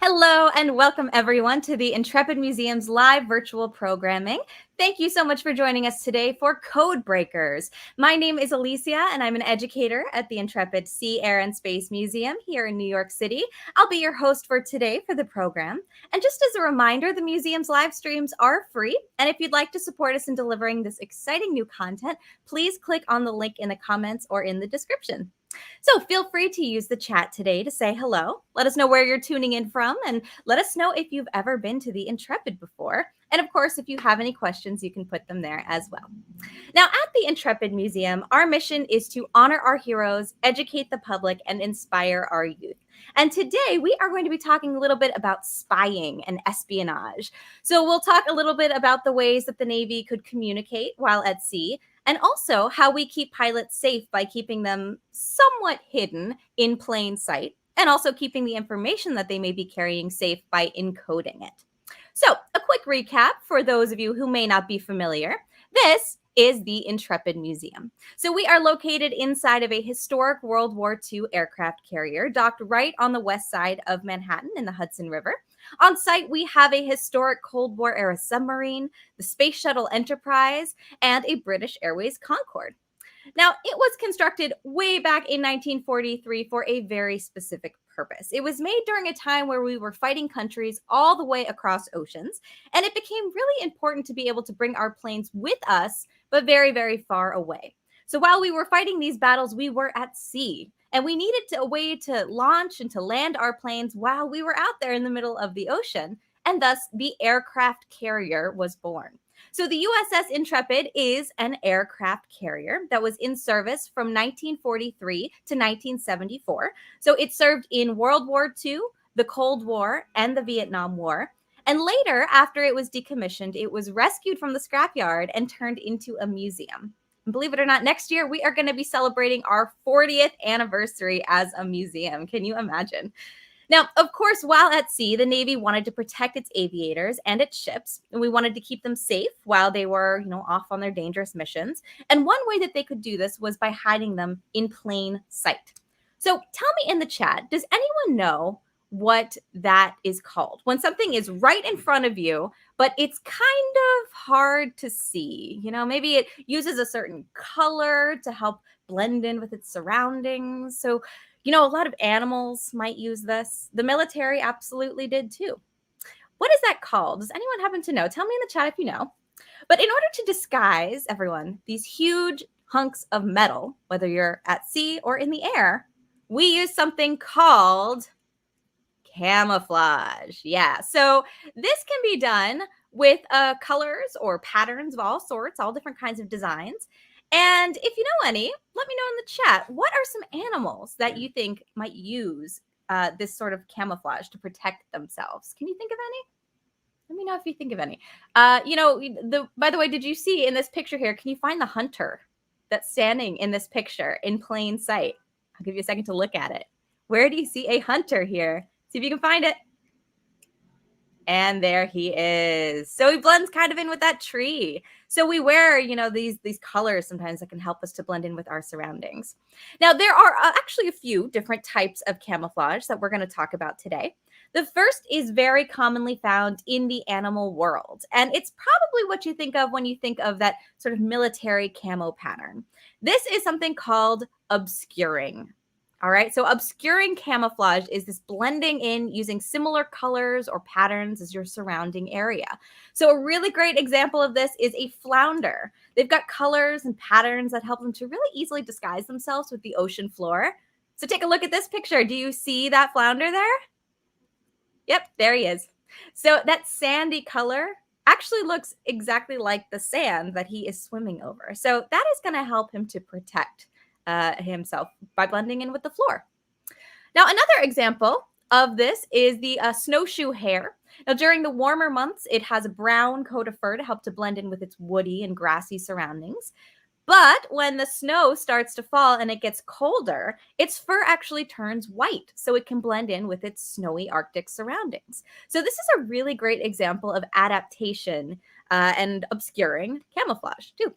Hello and welcome everyone to the Intrepid Museum's live virtual programming. Thank you so much for joining us today for Codebreakers. My name is Alicia and I'm an educator at the Intrepid Sea, Air, and Space Museum here in New York City. I'll be your host for today for the program. And just as a reminder, the museum's live streams are free. And if you'd like to support us in delivering this exciting new content, please click on the link in the comments or in the description. So feel free to use the chat today to say hello. Let us know where you're tuning in from and let us know if you've ever been to the Intrepid before. And of course, if you have any questions, you can put them there as well. Now, at the Intrepid Museum, our mission is to honor our heroes, educate the public, and inspire our youth. And today we are going to be talking a little bit about spying and espionage. So we'll talk a little bit about the ways that the Navy could communicate while at sea, and also how we keep pilots safe by keeping them somewhat hidden in plain sight, and also keeping the information that they may be carrying safe by encoding it. So, a quick recap for those of you who may not be familiar. This is the Intrepid Museum. So we are located inside of a historic World War II aircraft carrier docked right on the west side of Manhattan in the Hudson River. On site, we have a historic Cold War era submarine, the Space Shuttle Enterprise, and a British Airways Concorde. Now, it was constructed way back in 1943 for a very specific purpose. It was made during a time where we were fighting countries all the way across oceans, and it became really important to be able to bring our planes with us, but very, very far away. So while we were fighting these battles, we were at sea, and we needed a way to launch and to land our planes while we were out there in the middle of the ocean, and thus the aircraft carrier was born. So the USS Intrepid is an aircraft carrier that was in service from 1943 to 1974. So it served in World War II, the Cold War, and the Vietnam War. And later, after it was decommissioned, it was rescued from the scrapyard and turned into a museum. And believe it or not, next year we are going to be celebrating our 40th anniversary as a museum. Can you imagine? Now, of course, while at sea, the Navy wanted to protect its aviators and its ships, and we wanted to keep them safe while they were, off on their dangerous missions. And one way that they could do this was by hiding them in plain sight. So tell me in the chat, does anyone know what that is called? When something is right in front of you, but it's kind of hard to see. Maybe it uses a certain color to help blend in with its surroundings. So a lot of animals might use this. The military absolutely did too. What is that called? Does anyone happen to know? Tell me in the chat if you know. But in order to disguise, everyone, these huge hunks of metal, whether you're at sea or in the air, we use something called camouflage. Yeah, so this can be done with colors or patterns of all sorts, all different kinds of designs. And if you know any, let me know in the chat. What are some animals that you think might use this sort of camouflage to protect themselves? Can you think of any? Let me know if you think of any. By the way, did you see in this picture here, can you find the hunter that's standing in this picture in plain sight? I'll give you a second to look at it. Where do you see a hunter here? See if you can find it. And there he is. So he blends kind of in with that tree. So we wear, these colors sometimes that can help us to blend in with our surroundings. Now, there are actually a few different types of camouflage that we're going to talk about today. The first is very commonly found in the animal world. And it's probably what you think of when you think of that sort of military camo pattern. This is something called obscuring. All right, so obscuring camouflage is this blending in using similar colors or patterns as your surrounding area. So a really great example of this is a flounder. They've got colors and patterns that help them to really easily disguise themselves with the ocean floor. So take a look at this picture. Do you see that flounder there? Yep, there he is. So that sandy color actually looks exactly like the sand that he is swimming over. So that is going to help him to protect himself by blending in with the floor. Now, another example of this is the snowshoe hare. Now, during the warmer months, it has a brown coat of fur to help to blend in with its woody and grassy surroundings. But when the snow starts to fall and it gets colder, its fur actually turns white, so it can blend in with its snowy Arctic surroundings. So this is a really great example of adaptation and obscuring camouflage, too.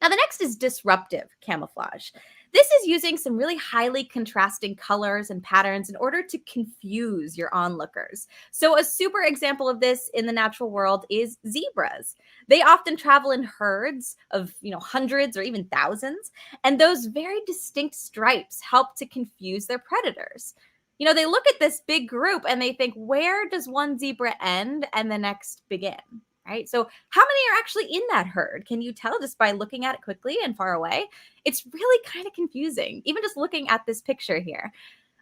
Now, the next is disruptive camouflage. This is using some really highly contrasting colors and patterns in order to confuse your onlookers. So a super example of this in the natural world is zebras. They often travel in herds of, hundreds or even thousands, and those very distinct stripes help to confuse their predators. They look at this big group and they think, where does one zebra end and the next begin? Right? So, how many are actually in that herd? Can you tell just by looking at it quickly and far away? It's really kind of confusing, even just looking at this picture here.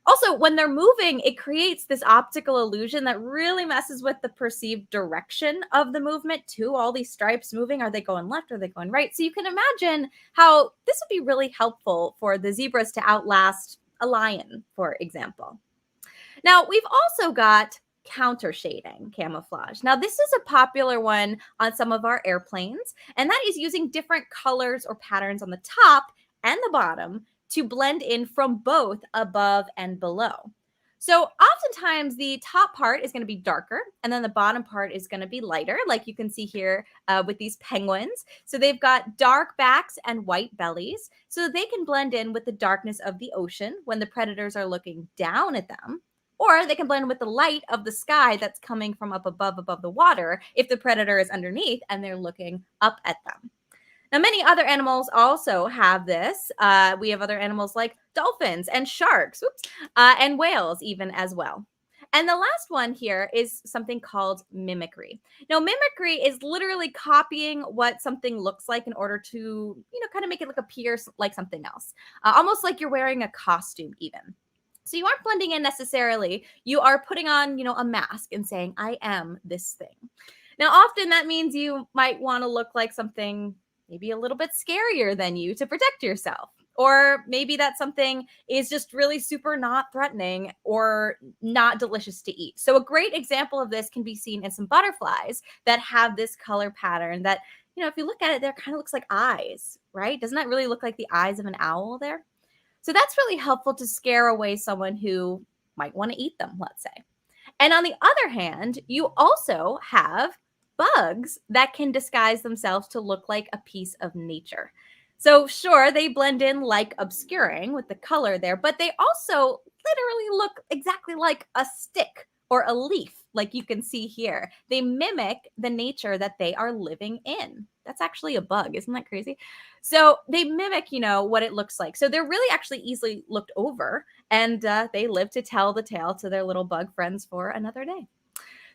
Also, when they're moving, it creates this optical illusion that really messes with the perceived direction of the movement, too. All these stripes moving, are they going left? Are they going right? So, you can imagine how this would be really helpful for the zebras to outlast a lion, for example. Now, we've also got counter shading camouflage. Now, this is a popular one on some of our airplanes, and that is using different colors or patterns on the top and the bottom to blend in from both above and below. So oftentimes the top part is going to be darker and then the bottom part is going to be lighter, like you can see here with these penguins. So they've got dark backs and white bellies so they can blend in with the darkness of the ocean when the predators are looking down at them. Or they can blend with the light of the sky that's coming from up above the water if the predator is underneath and they're looking up at them. Now, many other animals also have this. We have other animals like dolphins and sharks, and whales even as well. And the last one here is something called mimicry. Now, mimicry is literally copying what something looks like in order to, kind of make it appear like something else, almost like you're wearing a costume even. So you aren't blending in necessarily. You are putting on, a mask and saying, I am this thing. Now, often that means you might want to look like something maybe a little bit scarier than you to protect yourself. Or maybe that something is just really super not threatening or not delicious to eat. So a great example of this can be seen in some butterflies that have this color pattern that, if you look at it, there kind of looks like eyes, right? Doesn't that really look like the eyes of an owl there? So that's really helpful to scare away someone who might want to eat them, let's say. And on the other hand, you also have bugs that can disguise themselves to look like a piece of nature. So sure, they blend in like obscuring with the color there, but they also literally look exactly like a stick or a leaf, like you can see here. They mimic the nature that they are living in. That's actually a bug. Isn't that crazy? So they mimic, what it looks like. So they're really actually easily looked over, and they live to tell the tale to their little bug friends for another day.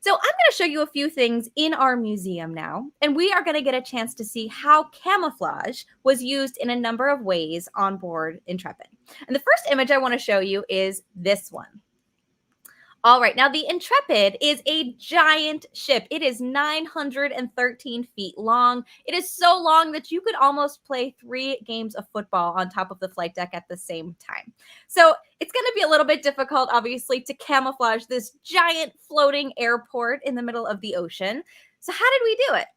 So I'm going to show you a few things in our museum now, and we are going to get a chance to see how camouflage was used in a number of ways on board Intrepid. And the first image I want to show you is this one. All right, now the Intrepid is a giant ship. It is 913 feet long. It is so long that you could almost play 3 games of football on top of the flight deck at the same time. So it's going to be a little bit difficult, obviously, to camouflage this giant floating airport in the middle of the ocean. So how did we do it?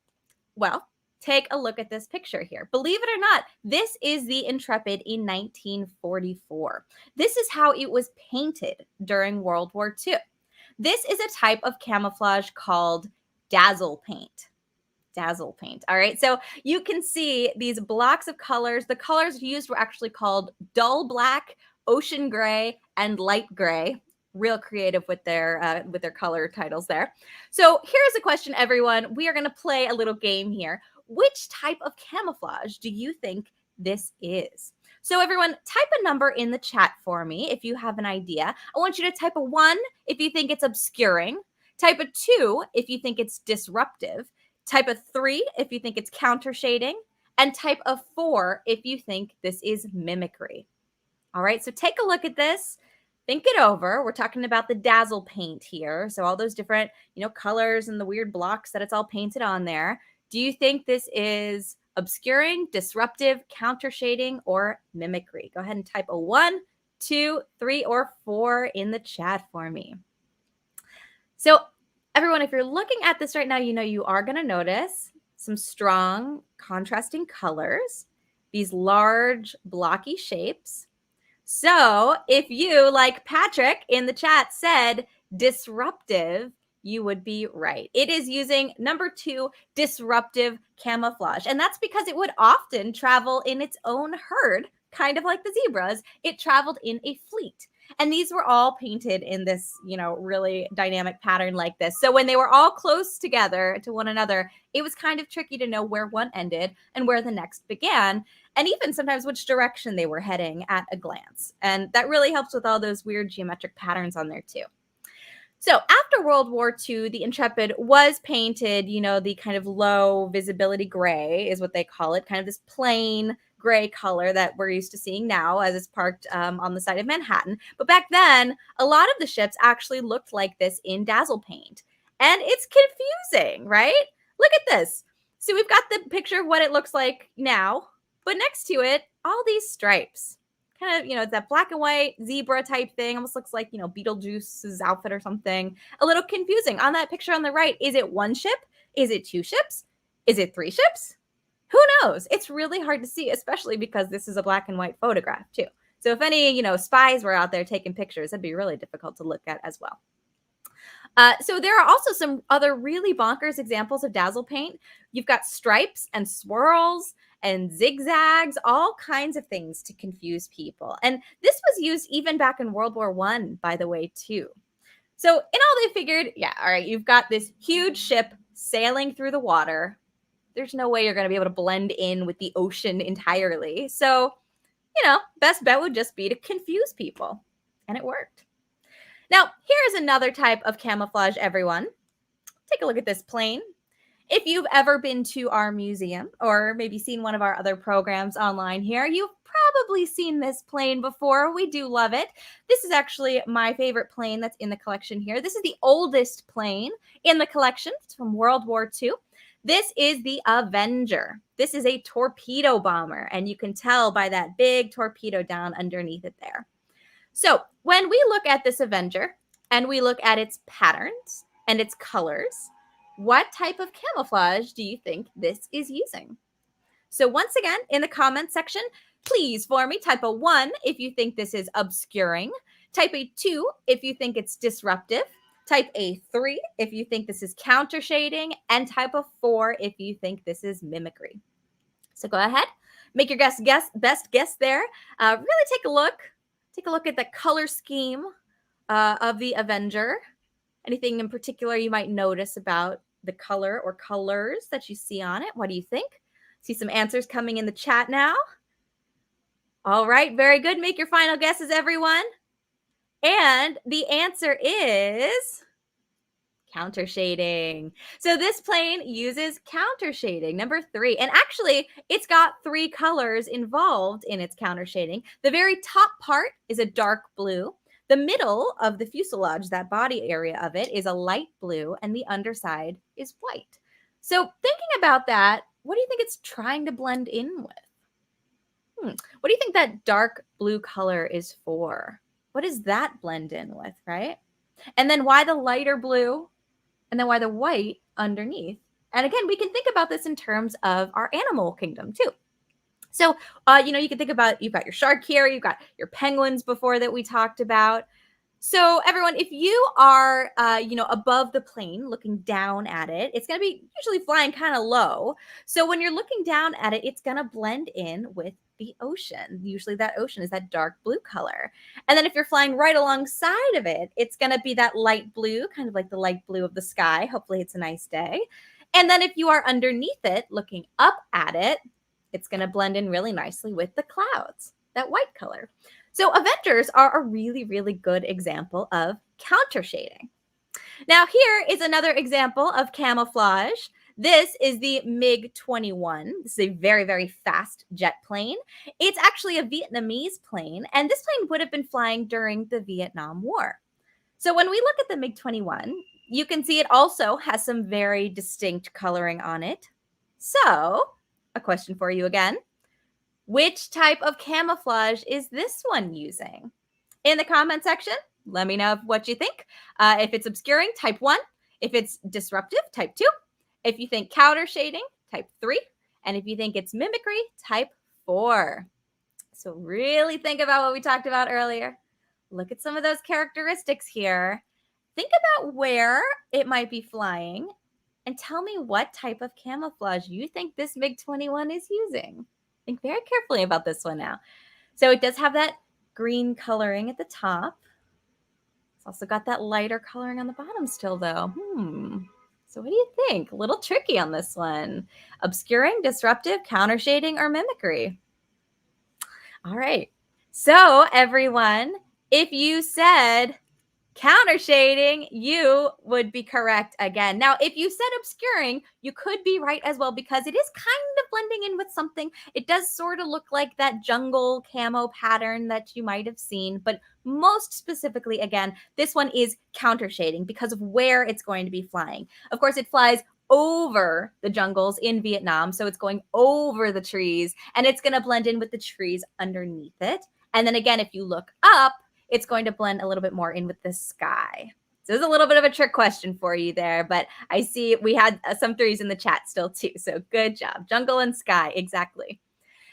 Well, take a look at this picture here. Believe it or not, this is the Intrepid in 1944. This is how it was painted during World War II. This is a type of camouflage called Dazzle Paint. Dazzle Paint. All right. So you can see these blocks of colors. The colors used were actually called dull black, ocean gray, and light gray. Real creative with their color titles there. So here's a question, everyone. We are going to play a little game here. Which type of camouflage do you think this is? So everyone, type a number in the chat for me if you have an idea. I want you to type a 1 if you think it's obscuring, type a 2 if you think it's disruptive, type a 3 if you think it's counter shading, and type a 4 if you think this is mimicry. All right, so take a look at this. Think it over. We're talking about the Dazzle Paint here. So all those different, colors and the weird blocks that it's all painted on there. Do you think this is obscuring, disruptive, counter shading, or mimicry? Go ahead and type a 1, 2, 3, or 4 in the chat for me. So everyone, if you're looking at this right now, you are going to notice some strong contrasting colors, these large blocky shapes. So if you, like Patrick in the chat said, disruptive, you would be right. It is using number 2, disruptive camouflage. And that's because it would often travel in its own herd kind of like the zebras, it traveled in a fleet. And these were all painted in this, really dynamic pattern like this. So when they were all close together to one another, it was kind of tricky to know where one ended and where the next began, and even sometimes which direction they were heading at a glance. And that really helps with all those weird geometric patterns on there too. So after World War II, the Intrepid was painted, the kind of low visibility gray is what they call it, kind of this plain gray color that we're used to seeing now as it's parked on the side of Manhattan. But back then, a lot of the ships actually looked like this in Dazzle Paint. And it's confusing, right? Look at this. So we've got the picture of what it looks like now, but next to it, all these stripes. Kind of, it's that black and white zebra type thing. Almost looks like, Beetlejuice's outfit or something. A little confusing. On that picture on the right, is it one ship? Is it two ships? Is it three ships? Who knows? It's really hard to see, especially because this is a black and white photograph too. So if any, spies were out there taking pictures, it'd be really difficult to look at as well. So there are also some other really bonkers examples of Dazzle Paint. You've got stripes and swirls and zigzags, all kinds of things to confuse people. And this was used even back in World War I, by the way, too. So in all, they figured, yeah, all right, you've got this huge ship sailing through the water. There's no way you're going to be able to blend in with the ocean entirely. So, best bet would just be to confuse people. And it worked. Now, here's another type of camouflage, everyone. Take a look at this plane. If you've ever been to our museum or maybe seen one of our other programs online here, you've probably seen this plane before. We do love it. This is actually my favorite plane that's in the collection here. This is the oldest plane in the collection. It's from World War II. This is the Avenger. This is a torpedo bomber, and you can tell by that big torpedo down underneath it there. So when we look at this Avenger and we look at its patterns and its colors, what type of camouflage do you think this is using? So once again, in the comments section, please for me type a 1 if you think this is obscuring, type a 2 if you think it's disruptive, type a 3 if you think this is counter shading, and type a 4 if you think this is mimicry. So go ahead, make your best guess there. Really take a look. Take a look at the color scheme of the Avenger. Anything in particular you might notice about the color or colors that you see on it? What do you think? See some answers coming in the chat now. All right, very good. Make your final guesses, everyone. And the answer is counter shading. So this plane uses counter shading, number 3. And actually, it's got 3 colors involved in its counter shading. The very top part is a dark blue. The middle of the fuselage, that body area of it, is a light blue, and the underside is white. So thinking about that, what do you think it's trying to blend in with? What do you think that dark blue color is for? What does that blend in with, right? And then why the lighter blue? And then why the white underneath? And again, we can think about this in terms of our animal kingdom too. So, you can think about, you've got your shark here, you've got your penguins before that we talked about. So everyone, if you are, above the plane looking down at it, it's going to be usually flying kind of low. So when you're looking down at it, it's going to blend in with the ocean. Usually that ocean is that dark blue color. And then if you're flying right alongside of it, it's going to be that light blue, kind of like the light blue of the sky. Hopefully it's a nice day. And then if you are underneath it, looking up at it, it's going to blend in really nicely with the clouds, that white color. So Avengers are a really, really good example of counter shading. Now here is another example of camouflage. This is the MiG-21. This is a very, very fast jet plane. It's actually a Vietnamese plane, and this plane would have been flying during the Vietnam War. So when we look at the MiG-21, you can see it also has some very distinct coloring on it. So a question for you again. Which type of camouflage is this one using? In the comment section, let me know what you think. If it's obscuring, type 1. If it's disruptive, type 2. If you think counter shading, type 3. And if you think it's mimicry, type 4. So really think about what we talked about earlier. Look at some of those characteristics here. Think about where it might be flying and tell me what type of camouflage you think this MiG-21 is using. Think very carefully about this one now. So it does have that green coloring at the top. It's also got that lighter coloring on the bottom still, though. So what do you think? A little tricky on this one. Obscuring, disruptive, countershading, or mimicry? All right. So everyone, if you said countershading, you would be correct again. Now, if you said obscuring, you could be right as well because it is kind of blending in with something. It does sort of look like that jungle camo pattern that you might have seen, but most specifically, again, this one is countershading because of where it's going to be flying. Of course, it flies over the jungles in Vietnam, so it's going over the trees and it's going to blend in with the trees underneath it. And then again, if you look up, it's going to blend a little bit more in with the sky. So there's a little bit of a trick question for you there, but I see we had some threes in the chat still too. So good job. Jungle and sky, exactly.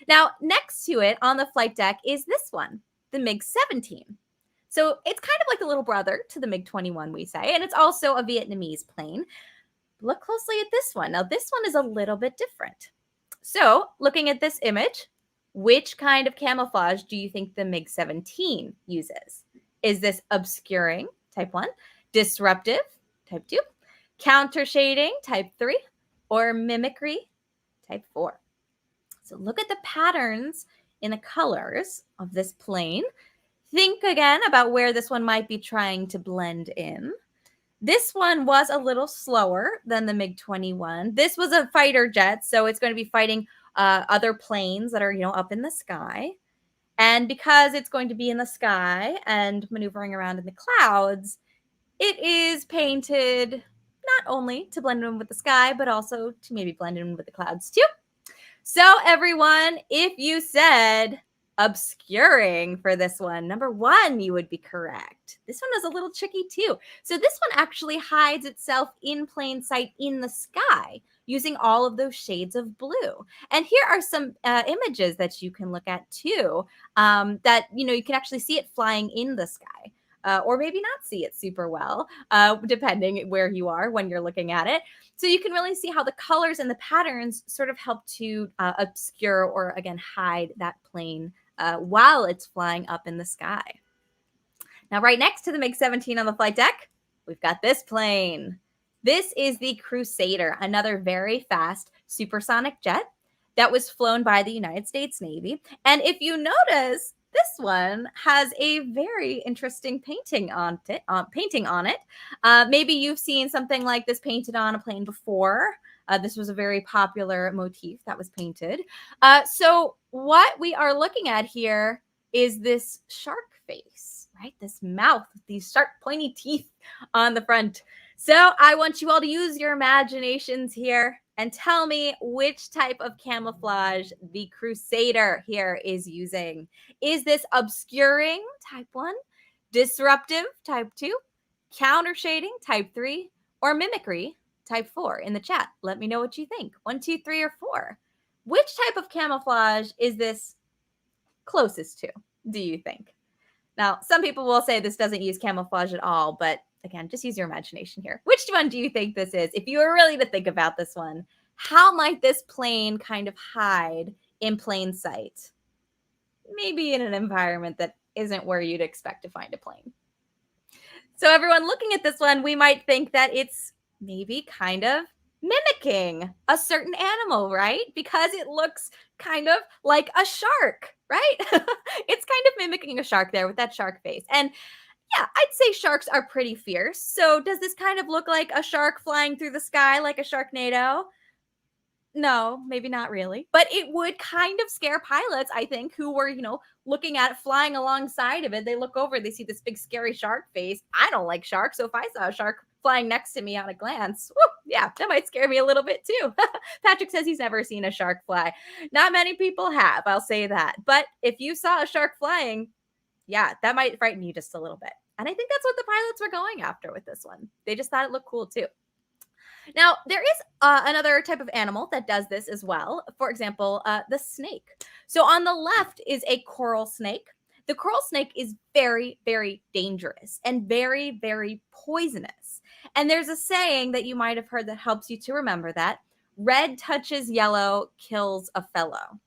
Now, next to it on the flight deck is this one, the MiG-17. So it's kind of like the little brother to the MiG-21, we say, and it's also a Vietnamese plane. Look closely at this one. Now, this one is a little bit different. So looking at this image, which kind of camouflage do you think the MiG-17 uses? Is this obscuring, type 1, disruptive, type 2, countershading, type 3, or mimicry, type 4? So look at the patterns in the colors of this plane. Think again about where this one might be trying to blend in. This one was a little slower than the MiG-21. This was a fighter jet, so it's going to be fighting other planes that are, up in the sky. And because it's going to be in the sky and maneuvering around in the clouds, it is painted not only to blend in with the sky, but also to maybe blend in with the clouds too. So everyone, if you said obscuring for this one, number 1, you would be correct. This one is a little tricky too. So this one actually hides itself in plain sight in the sky using all of those shades of blue. And here are some images that you can look at too, that, you can actually see it flying in the sky. Or maybe not see it super well, depending where you are when you're looking at it. So you can really see how the colors and the patterns sort of help to obscure or, again, hide that plane while it's flying up in the sky. Now, right next to the MiG-17 on the flight deck, we've got this plane. This is the Crusader, another very fast supersonic jet that was flown by the United States Navy. And if you notice, this one has a very interesting painting on it. Maybe you've seen something like this painted on a plane before. This was a very popular motif that was painted. So what we are looking at here is this shark face, right? This mouth with these sharp pointy teeth on the front. So I want you all to use your imaginations here and tell me which type of camouflage the Crusader here is using. Is this obscuring, type 1, disruptive, type 2, countershading, type 3, or mimicry, type 4 in the chat? Let me know what you think. 1, 2, 3, or 4. Which type of camouflage is this closest to, do you think? Now, some people will say this doesn't use camouflage at all, but again, just use your imagination here. Which one do you think this is? If you were really to think about this one, how might this plane kind of hide in plain sight? Maybe in an environment that isn't where you'd expect to find a plane. So everyone looking at this one, we might think that it's maybe kind of mimicking a certain animal, right? Because it looks kind of like a shark, right? It's kind of mimicking a shark there with that shark face. And yeah, I'd say sharks are pretty fierce. So does this kind of look like a shark flying through the sky like a Sharknado? No, maybe not really. But it would kind of scare pilots, I think, who were, looking at it, flying alongside of it. They look over, they see this big scary shark face. I don't like sharks. So if I saw a shark flying next to me on a glance, yeah, that might scare me a little bit too. Patrick says he's never seen a shark fly. Not many people have, I'll say that. But if you saw a shark flying, yeah, that might frighten you just a little bit. And I think that's what the pilots were going after with this one. They just thought it looked cool too. Now, there is another type of animal that does this as well. For example, the snake. So on the left is a coral snake. The coral snake is very, very dangerous and very, very poisonous. And there's a saying that you might have heard that helps you to remember that. Red touches yellow, kills a fellow.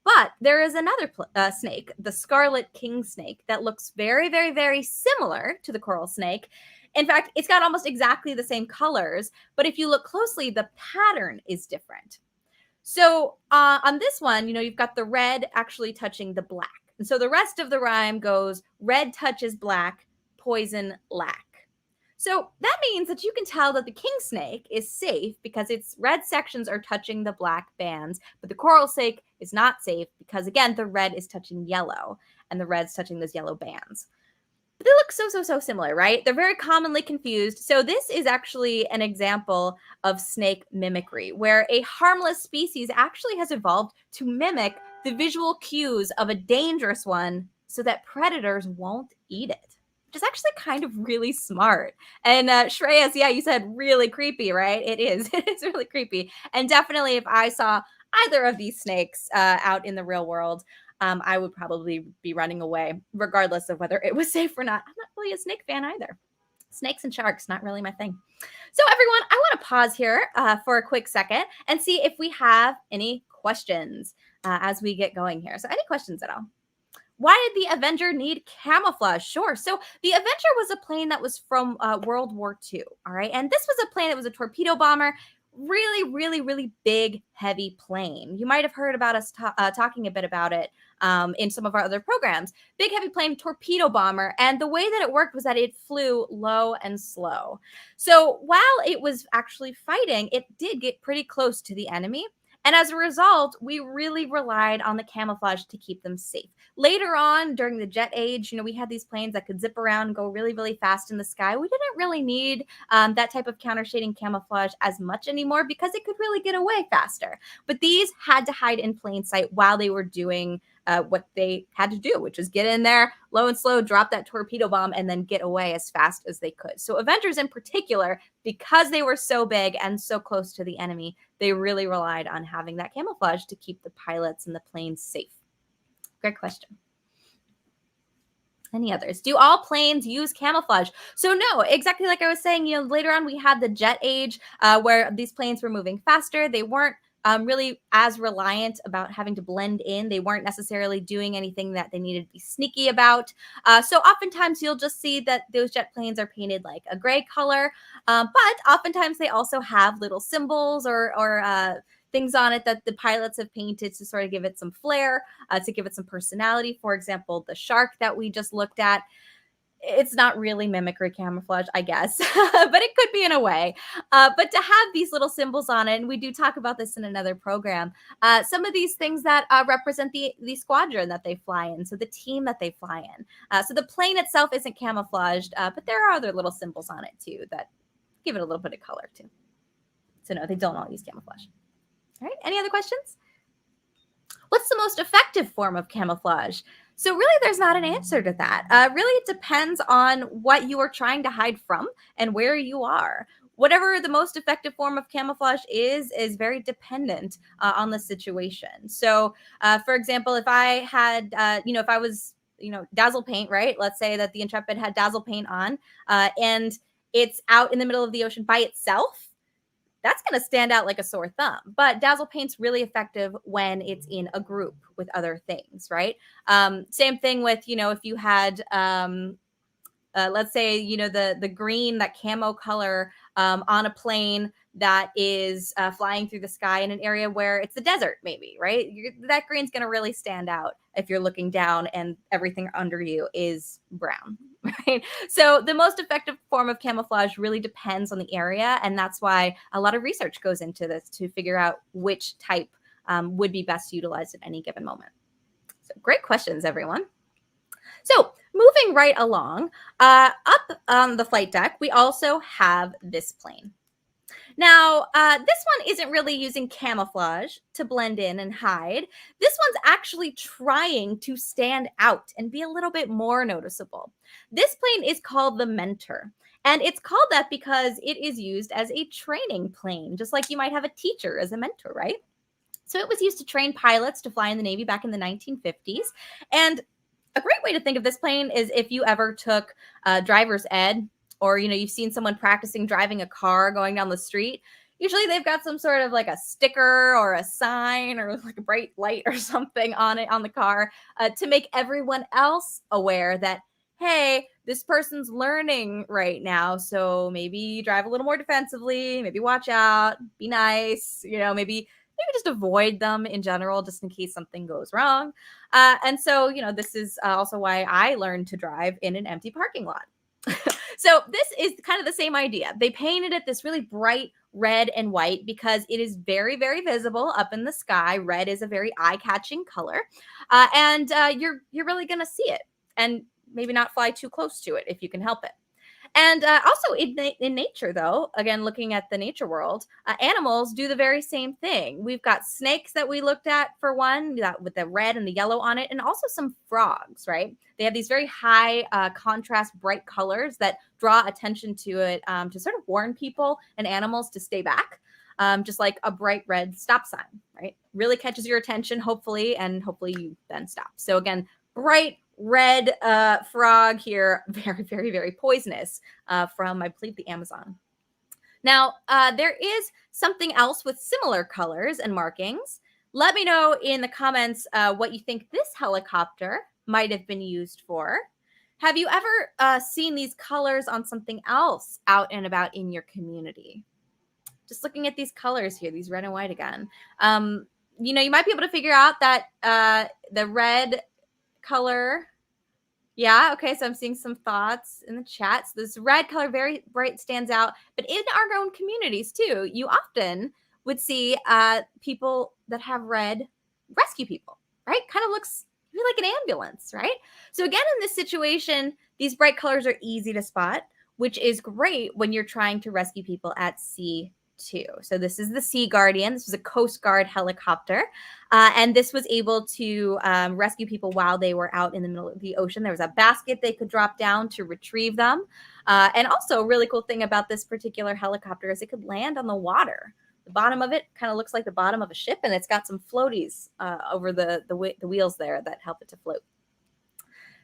But there is another snake, the scarlet king snake, that looks very, very, very similar to the coral snake. In fact, it's got almost exactly the same colors, but if you look closely, the pattern is different. So on this one, you've got the red actually touching the black. And so the rest of the rhyme goes, red touches black, poison lack. So that means that you can tell that the king snake is safe because its red sections are touching the black bands, but the coral snake is not safe because, again, the red is touching yellow and the red's touching those yellow bands. But they look so similar, right? They're very commonly confused. So this is actually an example of snake mimicry, where a harmless species actually has evolved to mimic the visual cues of a dangerous one so that predators won't eat it, which is actually kind of really smart. And Shreyas, yeah, you said really creepy, right? It is. It's really creepy. And definitely if I saw either of these snakes out in the real world, I would probably be running away, regardless of whether it was safe or not. I'm not really a snake fan either. Snakes and sharks, not really my thing. So everyone, I want to pause here for a quick second and see if we have any questions as we get going here. So any questions at all? Why did the Avenger need camouflage? Sure. So the Avenger was a plane that was from World War II. All right. And this was a plane that was a torpedo bomber. Really big, heavy plane. You might have heard about us talking a bit about it in some of our other programs. Big, heavy plane, torpedo bomber. And the way that it worked was that it flew low and slow. So while it was actually fighting, it did get pretty close to the enemy. And as a result, we really relied on the camouflage to keep them safe. Later on, during the jet age, we had these planes that could zip around and go really fast in the sky. We didn't really need that type of counter shading camouflage as much anymore because it could really get away faster. But these had to hide in plain sight while they were doing what they had to do, which is get in there, low and slow, drop that torpedo bomb, and then get away as fast as they could. So Avengers in particular, because they were so big and so close to the enemy, they really relied on having that camouflage to keep the pilots and the planes safe. Great question. Any others? Do all planes use camouflage? So no, exactly like I was saying, later on we had the jet age where these planes were moving faster. They weren't really as reliant about having to blend in. They weren't necessarily doing anything that they needed to be sneaky about. So oftentimes you'll just see that those jet planes are painted like a gray color, but oftentimes they also have little symbols or things on it that the pilots have painted to sort of give it some flair, to give it some personality. For example, the shark that we just looked at, it's not really mimicry camouflage, I guess, but it could be in a way. But to have these little symbols on it, and we do talk about this in another program, some of these things that represent the squadron that they fly in, so the team that they fly in. So the plane itself isn't camouflaged, but there are other little symbols on it too that give it a little bit of color too. So no, they don't all use camouflage. All right, any other questions? What's the most effective form of camouflage? So really, there's not an answer to that. Really, it depends on what you are trying to hide from and where you are. Whatever the most effective form of camouflage is very dependent on the situation. So, for example, if I had, if I was, Dazzle Paint, right? Let's say that the Intrepid had Dazzle Paint on and it's out in the middle of the ocean by itself. That's going to stand out like a sore thumb. But Dazzle Paint's really effective when it's in a group with other things, right? Same thing with, if you had, let's say, the green, that camo color on a plane that is flying through the sky in an area where it's the desert, maybe, right? That green's going to really stand out if you're looking down and everything under you is brown, right? So the most effective form of camouflage really depends on the area. And that's why a lot of research goes into this to figure out which type would be best utilized at any given moment. So great questions, everyone. So moving right along, up on the flight deck, we also have this plane. Now, this one isn't really using camouflage to blend in and hide. This one's actually trying to stand out and be a little bit more noticeable. This plane is called the Mentor. And it's called that because it is used as a training plane, just like you might have a teacher as a mentor, right? So it was used to train pilots to fly in the Navy back in the 1950s. And a great way to think of this plane is if you ever took driver's ed, or, you've seen someone practicing driving a car going down the street, Usually they've got some sort of like a sticker or a sign or like a bright light or something on it on the car to make everyone else aware that, hey, this person's learning right now. So maybe drive a little more defensively, maybe watch out, be nice, maybe just avoid them in general, just in case something goes wrong. And so, this is also why I learned to drive in an empty parking lot. So this is kind of the same idea. They painted it this really bright red and white because it is very, very visible up in the sky. Red is a very eye-catching color, and you're really going to see it, and maybe not fly too close to it if you can help it. And also in nature, though, again, looking at the nature world, animals do the very same thing. We've got snakes that we looked at for one, that with the red and the yellow on it, and also some frogs, right? They have these very high contrast, bright colors that draw attention to it to sort of warn people and animals to stay back. Just like a bright red stop sign, right? Really catches your attention, hopefully, and hopefully you then stop. So again, bright red frog here, very, very, very poisonous from, I believe, the Amazon. Now, there is something else with similar colors and markings. Let me know in the comments what you think this helicopter might have been used for. Have you ever seen these colors on something else out and about in your community? Just looking at these colors here, these red and white again. You might be able to figure out that the red color. Yeah, okay, so I'm seeing some thoughts in the chat. So this red color, very bright, stands out. But in our own communities, too, you often would see people that have red rescue people, right? Kind of looks really like an ambulance, right? So again, in this situation, these bright colors are easy to spot, which is great when you're trying to rescue people at sea, too. So this is the Sea Guardian. This was a Coast Guard helicopter. And this was able to rescue people while they were out in the middle of the ocean. There was a basket they could drop down to retrieve them. And also a really cool thing about this particular helicopter is it could land on the water. The bottom of it kind of looks like the bottom of a ship, and it's got some floaties over the wheels there that help it to float.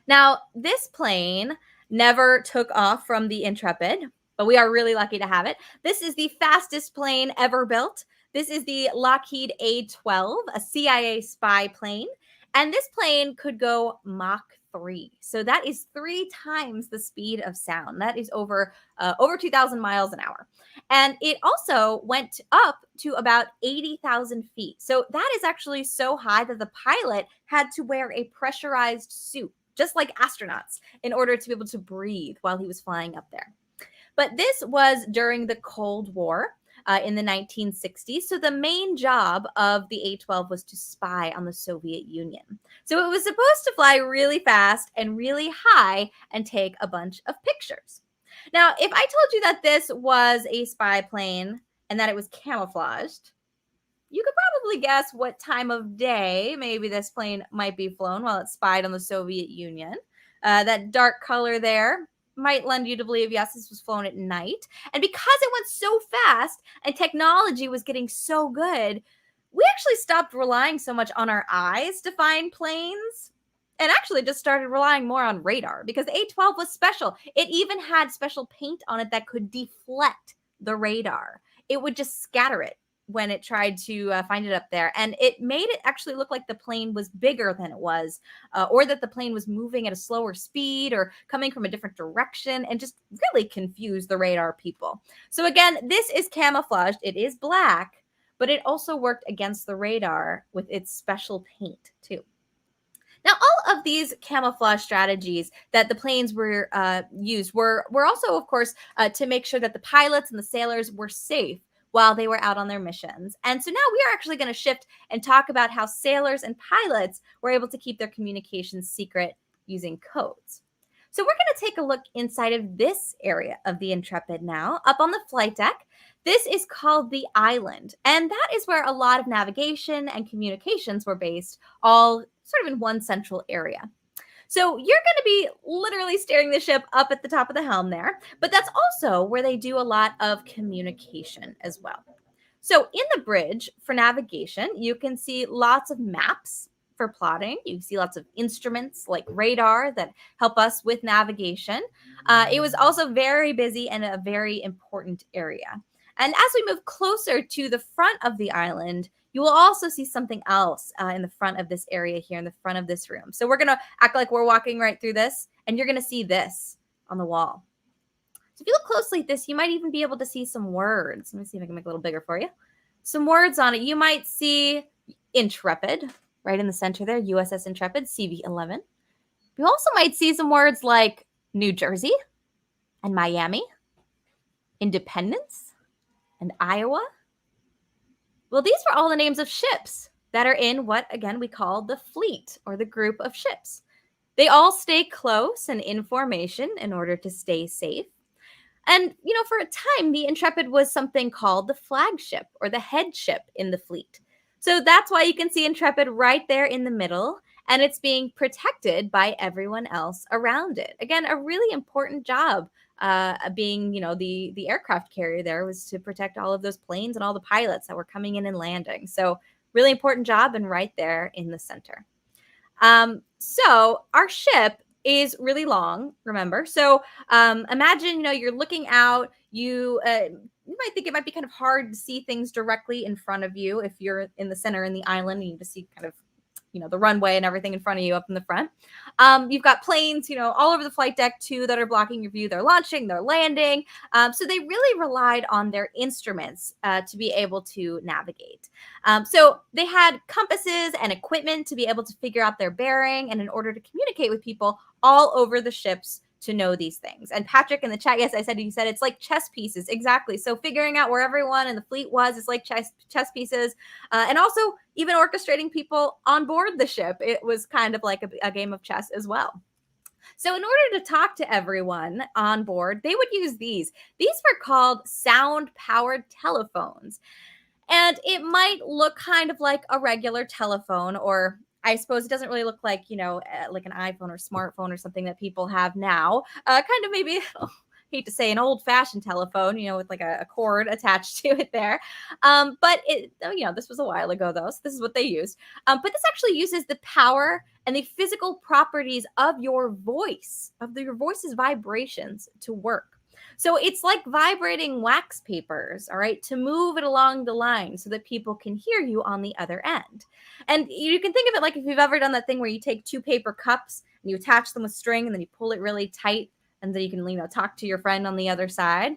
Now, this plane never took off from the Intrepid, but we are really lucky to have it. This is the fastest plane ever built. This is the Lockheed A12, a CIA spy plane. And this plane could go Mach 3. So that is 3 times the speed of sound. That is over 2,000 miles an hour. And it also went up to about 80,000 feet. So that is actually so high that the pilot had to wear a pressurized suit, just like astronauts, in order to be able to breathe while he was flying up there. But this was during the Cold War in the 1960s. So the main job of the A-12 was to spy on the Soviet Union. So it was supposed to fly really fast and really high and take a bunch of pictures. Now, if I told you that this was a spy plane and that it was camouflaged, you could probably guess what time of day maybe this plane might be flown while it spied on the Soviet Union. That dark color there might lend you to believe, yes, this was flown at night. And because it went so fast and technology was getting so good, we actually stopped relying so much on our eyes to find planes and actually just started relying more on radar because the A-12 was special. It even had special paint on it that could deflect the radar. It would just scatter it when it tried to find it up there. And it made it actually look like the plane was bigger than it was, or that the plane was moving at a slower speed or coming from a different direction, and just really confused the radar people. So again, this is camouflaged. It is black, but it also worked against the radar with its special paint too. Now, all of these camouflage strategies that the planes were used were also, of course, to make sure that the pilots and the sailors were safe while they were out on their missions. And so now we are actually going to shift and talk about how sailors and pilots were able to keep their communications secret using codes. So we're going to take a look inside of this area of the Intrepid now, up on the flight deck. This is called the island, and that is where a lot of navigation and communications were based, all sort of in one central area. So you're going to be literally steering the ship up at the top of the helm there, but that's also where they do a lot of communication as well. So in the bridge for navigation, you can see lots of maps for plotting. You see lots of instruments like radar that help us with navigation. It was also very busy and a very important area. And as we move closer to the front of the island, you will also see something else in the front of this area here, in the front of this room. So we're going to act like we're walking right through this, and you're going to see this on the wall. So if you look closely at this, you might even be able to see some words. Let me see if I can make it a little bigger for you. Some words on it. You might see Intrepid right in the center there, USS Intrepid, CV-11. You also might see some words like New Jersey and Miami, Independence and Iowa. Well, these were all the names of ships that are in what, again, we call the fleet, or the group of ships. They all stay close and in formation in order to stay safe. And, for a time, the Intrepid was something called the flagship, or the headship in the fleet. So that's why you can see Intrepid right there in the middle, and it's being protected by everyone else around it. Again, a really important job being, the aircraft carrier there was to protect all of those planes and all the pilots that were coming in and landing. So really important job, and right there in the center. So our ship is really long, remember? So imagine, you're looking out, you might think it might be kind of hard to see things directly in front of you if you're in the center in the island and you just see kind of, the runway and everything in front of you up in the front. You've got planes, all over the flight deck too that are blocking your view. They're launching, they're landing. So they really relied on their instruments to be able to navigate. So they had compasses and equipment to be able to figure out their bearing, and in order to communicate with people all over the ships to know these things. And Patrick in the chat, yes, he said it's like chess pieces. Exactly. So figuring out where everyone in the fleet was is like chess pieces. And also even orchestrating people on board the ship. It was kind of like a game of chess as well. So in order to talk to everyone on board, they would use these. These were called sound-powered telephones. And it might look kind of like a regular telephone, or I suppose it doesn't really look like, like an iPhone or smartphone or something that people have now. Kind of maybe, hate to say, an old-fashioned telephone, with like a cord attached to it there. But this was a while ago though, so this is what they used. But this actually uses the power and the physical properties of your voice, of your voice's vibrations to work. So it's like vibrating wax papers, all right, to move it along the line so that people can hear you on the other end. And you can think of it like if you've ever done that thing where you take two paper cups and you attach them with string and then you pull it really tight and then you can, talk to your friend on the other side.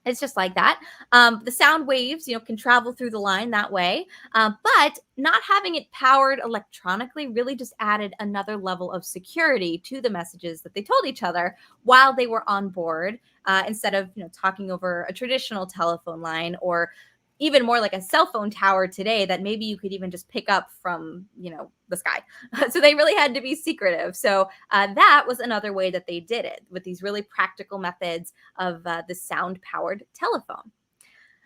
It's just like that. The sound waves, can travel through the line that way. But not having it powered electronically really just added another level of security to the messages that they told each other while they were on board, instead of, talking over a traditional telephone line, or even more like a cell phone tower today that maybe you could even just pick up from, the sky. So they really had to be secretive. So that was another way that they did it, with these really practical methods of the sound-powered telephone.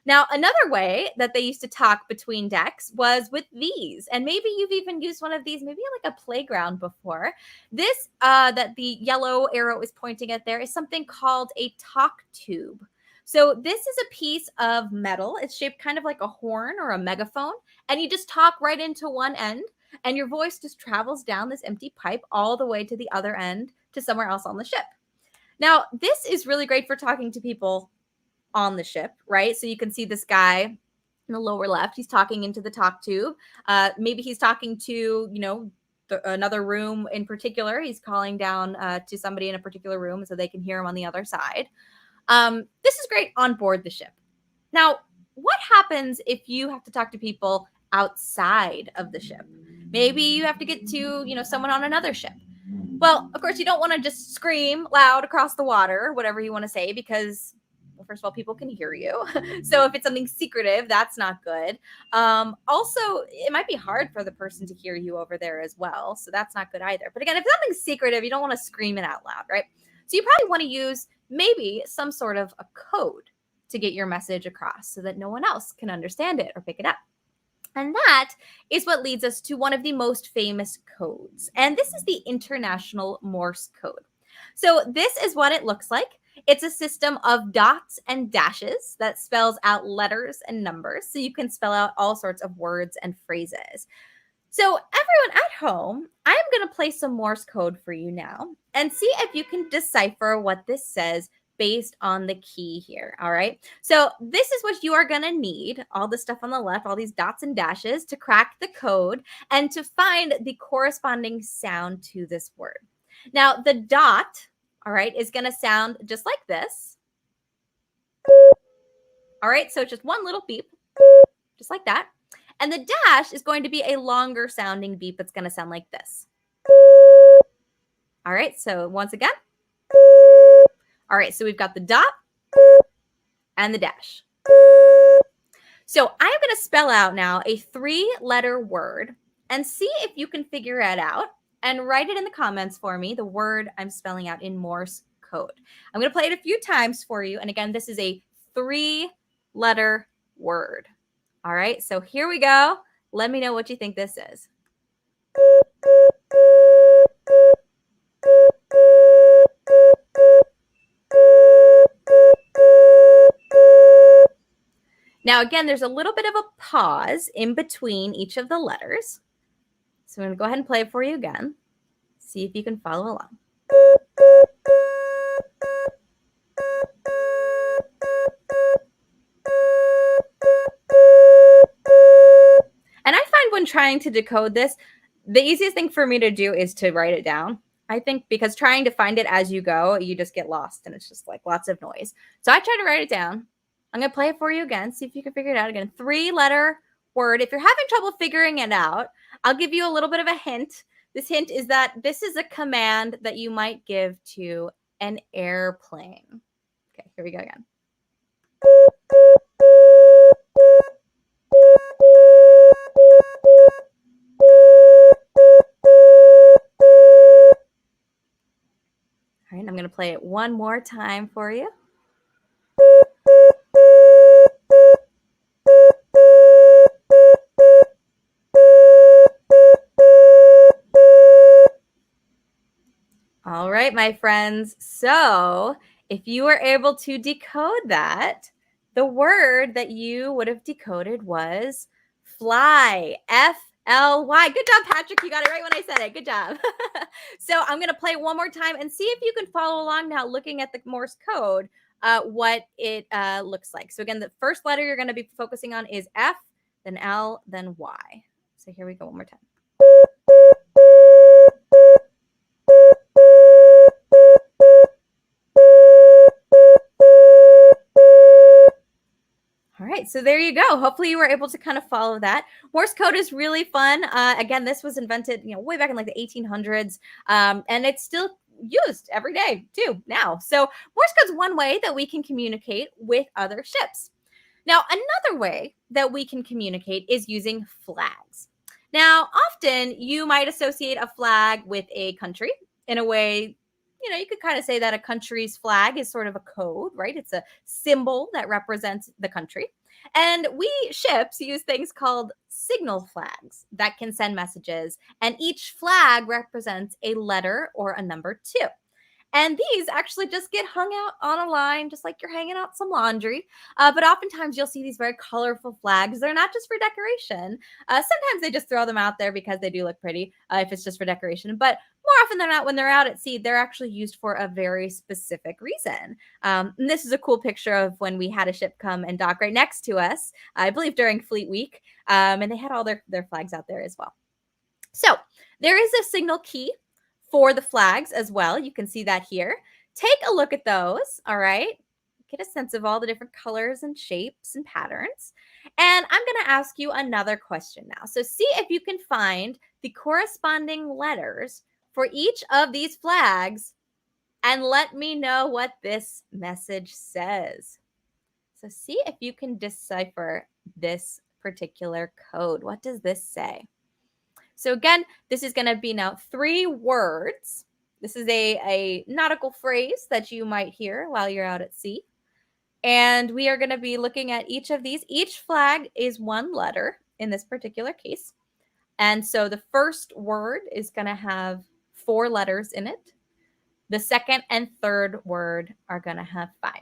Now, another way that they used to talk between decks was with these. And maybe you've even used one of these, maybe like a playground before. This that the yellow arrow is pointing at there is something called a talk tube. So this is a piece of metal. It's shaped kind of like a horn or a megaphone, and you just talk right into one end, and your voice just travels down this empty pipe all the way to the other end, to somewhere else on the ship. Now, this is really great for talking to people on the ship, right? So you can see this guy in the lower left. He's talking into the talk tube. Maybe he's talking to, another room in particular. He's calling down to somebody in a particular room so they can hear him on the other side. This is great on board the ship. Now, what happens if you have to talk to people outside of the ship? Maybe you have to get to, someone on another ship. Well, of course, you don't want to just scream loud across the water, whatever you want to say, because, well, first of all, people can hear you. So if it's something secretive, that's not good. Also, it might be hard for the person to hear you over there as well. So that's not good either. But again, if something's secretive, you don't want to scream it out loud, right? So you probably want to use maybe some sort of a code to get your message across so that no one else can understand it or pick it up. And that is what leads us to one of the most famous codes. And this is the International Morse Code. So this is what it looks like. It's a system of dots and dashes that spells out letters and numbers. So you can spell out all sorts of words and phrases. So everyone at home, I'm going to play some Morse code for you now and see if you can decipher what this says based on the key here, all right? So this is what you are going to need, all the stuff on the left, all these dots and dashes to crack the code and to find the corresponding sound to this word. Now, the dot, all right, is going to sound just like this. All right, so just one little beep, just like that. And the dash is going to be a longer sounding beep. It's going to sound like this. All right, so once again. All right, so we've got the dot and the dash. So I'm going to spell out now a 3-letter word and see if you can figure it out and write it in the comments for me, the word I'm spelling out in Morse code. I'm going to play it a few times for you. And again, this is a 3-letter word. All right, so here we go. Let me know what you think this is. Now, again, there's a little bit of a pause in between each of the letters. So I'm going to go ahead and play it for you again. See if you can follow along. And I find when trying to decode this, the easiest thing for me to do is to write it down. I think because trying to find it as you go, you just get lost and it's just like lots of noise. So I try to write it down. I'm going to play it for you again. See if you can figure it out again. 3-letter word. If you're having trouble figuring it out, I'll give you a little bit of a hint. This hint is that this is a command that you might give to an airplane. Okay, here we go again. All right, I'm going to play it one more time for you. All right, my friends. So if you were able to decode that, the word that you would have decoded was fly. F-L-Y. Good job, Patrick. You got it right when I said it. Good job. So I'm going to play it one more time and see if you can follow along now looking at the Morse code, what it looks like. So again, the first letter you're going to be focusing on is F, then L, then Y. So here we go one more time. All right, so there you go. Hopefully you were able to kind of follow that. Morse code is really fun. Again, this was invented, way back in like the 1800s, and it's still used every day too now. So Morse code's one way that we can communicate with other ships. Now, another way that we can communicate is using flags. Now, often you might associate a flag with a country in a way. You could kind of say that a country's flag is sort of a code, right? It's a symbol that represents the country. And we ships use things called signal flags that can send messages. And each flag represents a letter or a number too. And these actually just get hung out on a line, just like you're hanging out some laundry. But oftentimes you'll see these very colorful flags. They're not just for decoration. Sometimes they just throw them out there because they do look pretty, if it's just for decoration. But more often than not, when they're out at sea, they're actually used for a very specific reason. And this is a cool picture of when we had a ship come and dock right next to us, I believe during Fleet Week. And they had all their flags out there as well. So there is a signal key for the flags as well. You can see that here. Take a look at those, all right? Get a sense of all the different colors and shapes and patterns. And I'm going to ask you another question now. So see if you can find the corresponding letters for each of these flags and let me know what this message says. So see if you can decipher this particular code. What does this say? So again, this is going to be now 3 words. This is a nautical phrase that you might hear while you're out at sea. And we are going to be looking at each of these. Each flag is 1 letter in this particular case. And so the first word is going to have 4 letters in it. The second and third word are going to have 5.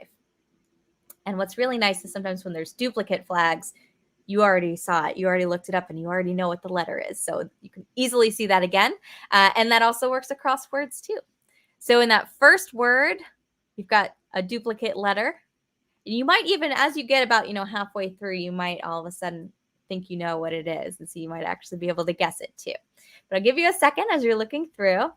And what's really nice is sometimes when there's duplicate flags, you already saw it. You already looked it up and you already know what the letter is. So you can easily see that again. And that also works across words too. So in that first word, you've got a duplicate letter. You might even, as you get about, halfway through, you might all of a sudden think you know what it is. And so you might actually be able to guess it too. But I'll give you a second as you're looking through.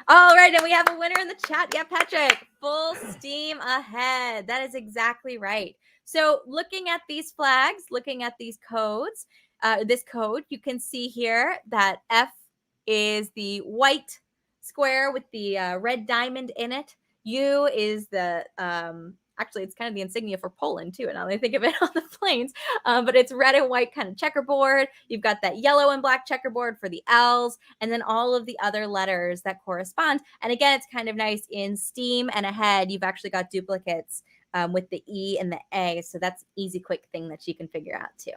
All right, and we have a winner in the chat. Yeah, Patrick, full steam ahead. That is exactly right. So looking at these flags, looking at these codes, this code, you can see here that F is the white square with the red diamond in it. U is the, actually, it's kind of the insignia for Poland too, now that I think of it on the planes, but it's red and white kind of checkerboard. You've got that yellow and black checkerboard for the L's, and then all of the other letters that correspond. And again, it's kind of nice in STEAM and ahead, you've actually got duplicates with the E and the A. So that's an easy, quick thing that you can figure out too.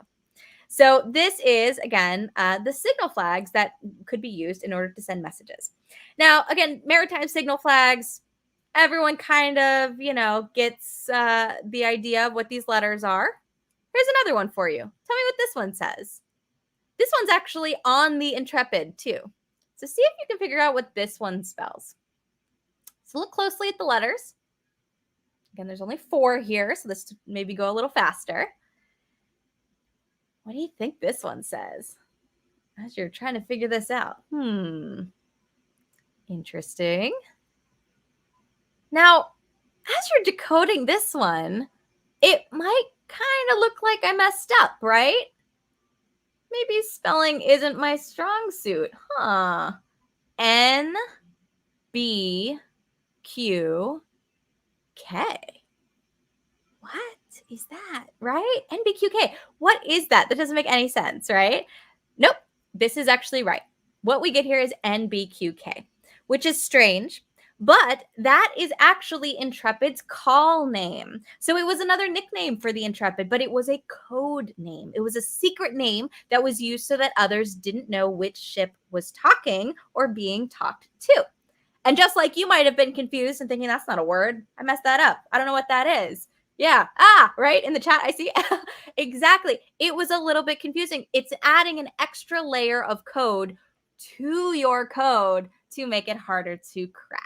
So this is, again, the signal flags that could be used in order to send messages. Now, again, maritime signal flags, everyone kind of, gets the idea of what these letters are. Here's another one for you. Tell me what this one says. This one's actually on the Intrepid too. So see if you can figure out what this one spells. So look closely at the letters. Again, there's only 4 here, so this maybe go a little faster. What do you think this one says as you're trying to figure this out? Interesting. Now, as you're decoding this one, it might kind of look like I messed up, right? Maybe spelling isn't my strong suit, huh? N, B, Q, K. What is that, right? NBQK. What is that? That doesn't make any sense, right? Nope. This is actually right. What we get here is NBQK, which is strange, but that is actually Intrepid's call name. So it was another nickname for the Intrepid, but it was a code name. It was a secret name that was used so that others didn't know which ship was talking or being talked to. And just like you might have been confused and thinking, that's not a word. I messed that up. I don't know what that is. Yeah. Right. In the chat, I see. Exactly. It was a little bit confusing. It's adding an extra layer of code to your code to make it harder to crack.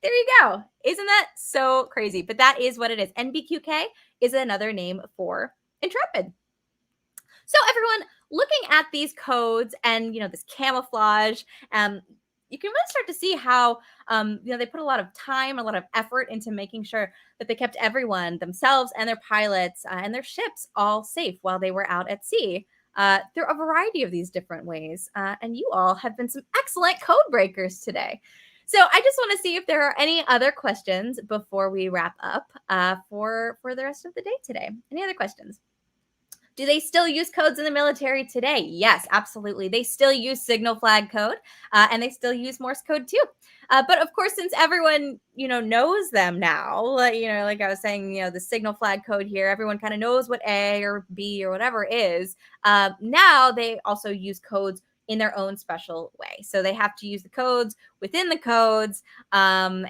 There you go. Isn't that so crazy? But that is what it is. NBQK is another name for Intrepid. So everyone, looking at these codes and, this camouflage, you can really start to see how, they put a lot of time, a lot of effort into making sure that they kept everyone, themselves and their pilots and their ships all safe while they were out at sea. Through a variety of these different ways. And you all have been some excellent code breakers today. So I just want to see if there are any other questions before we wrap up for the rest of the day today. Any other questions? Do they still use codes in the military today? Yes, absolutely. They still use signal flag code and they still use Morse code too. But of course, since everyone, knows them now, like I was saying, the signal flag code here, everyone kind of knows what A or B or whatever is. Now they also use codes in their own special way. So they have to use the codes within the codes. And,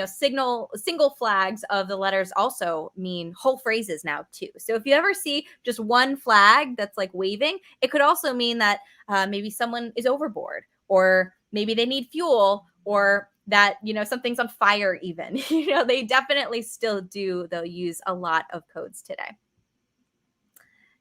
single flags of the letters also mean whole phrases now too. So if you ever see just one flag that's like waving, it could also mean that maybe someone is overboard, or maybe they need fuel, or that, something's on fire even. They definitely still do. They'll use a lot of codes today.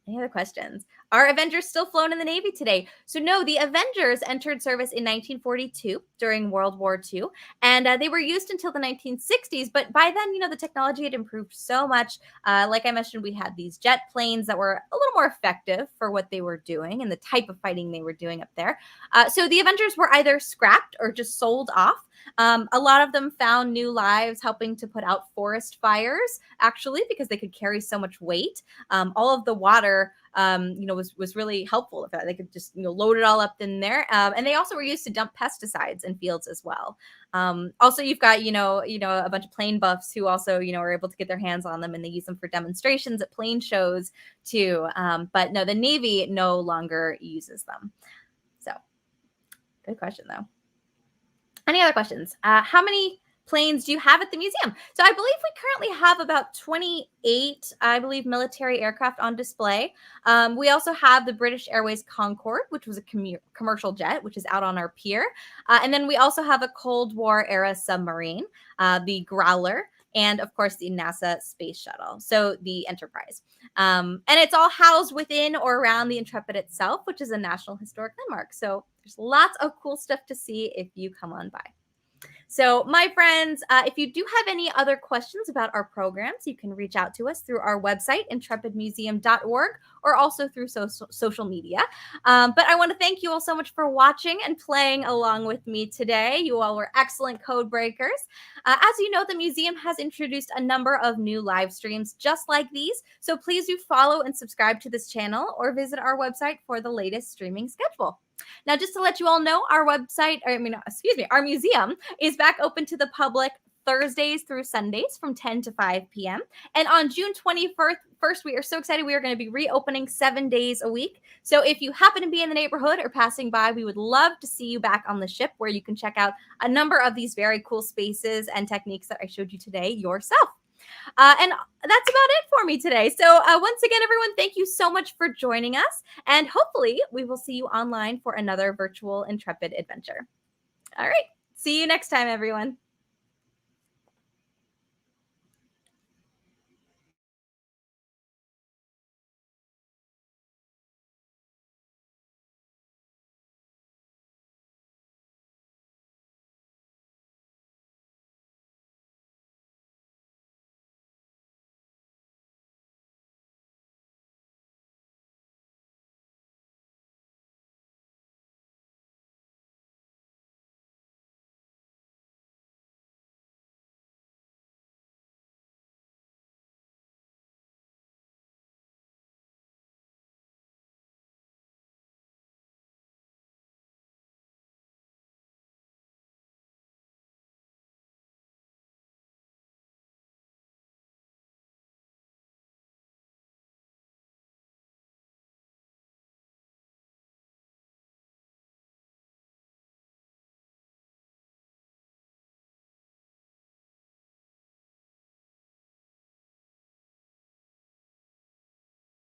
Any other questions? Are Avengers still flown in the Navy today? So no, the Avengers entered service in 1942 during World War II, and they were used until the 1960s. But by then, the technology had improved so much. Like I mentioned, we had these jet planes that were a little more effective for what they were doing and the type of fighting they were doing up there. So the Avengers were either scrapped or just sold off. A lot of them found new lives helping to put out forest fires, actually, because they could carry so much weight. All of the water, was really helpful with that. They could just, load it all up in there. And they also were used to dump pesticides in fields as well. Also, you've got, a bunch of plane buffs who also, are able to get their hands on them, and they use them for demonstrations at plane shows too. But no, the Navy no longer uses them. So good question though. Any other questions? How many planes do you have at the museum? So I believe we currently have about 28, military aircraft on display. We also have the British Airways Concorde, which was a commercial jet, which is out on our pier. And then we also have a Cold War era submarine, the Growler, and of course the NASA space shuttle, so the Enterprise. And it's all housed within or around the Intrepid itself, which is a National Historic Landmark. So there's lots of cool stuff to see if you come on by. So, my friends, if you do have any other questions about our programs, you can reach out to us through our website, intrepidmuseum.org, or also through social media. But I want to thank you all so much for watching and playing along with me today. You all were excellent code breakers. As you know, the museum has introduced a number of new live streams just like these. So please do follow and subscribe to this channel or visit our website for the latest streaming schedule. Now, just to let you all know, our our museum is back open to the public Thursdays through Sundays from 10 to 5 p.m. And on June 21st, we are so excited. We are going to be reopening 7 days a week. So if you happen to be in the neighborhood or passing by, we would love to see you back on the ship, where you can check out a number of these very cool spaces and techniques that I showed you today yourself. And that's about it for me today. So once again, everyone, thank you so much for joining us. And hopefully we will see you online for another virtual Intrepid adventure. All right. See you next time, everyone.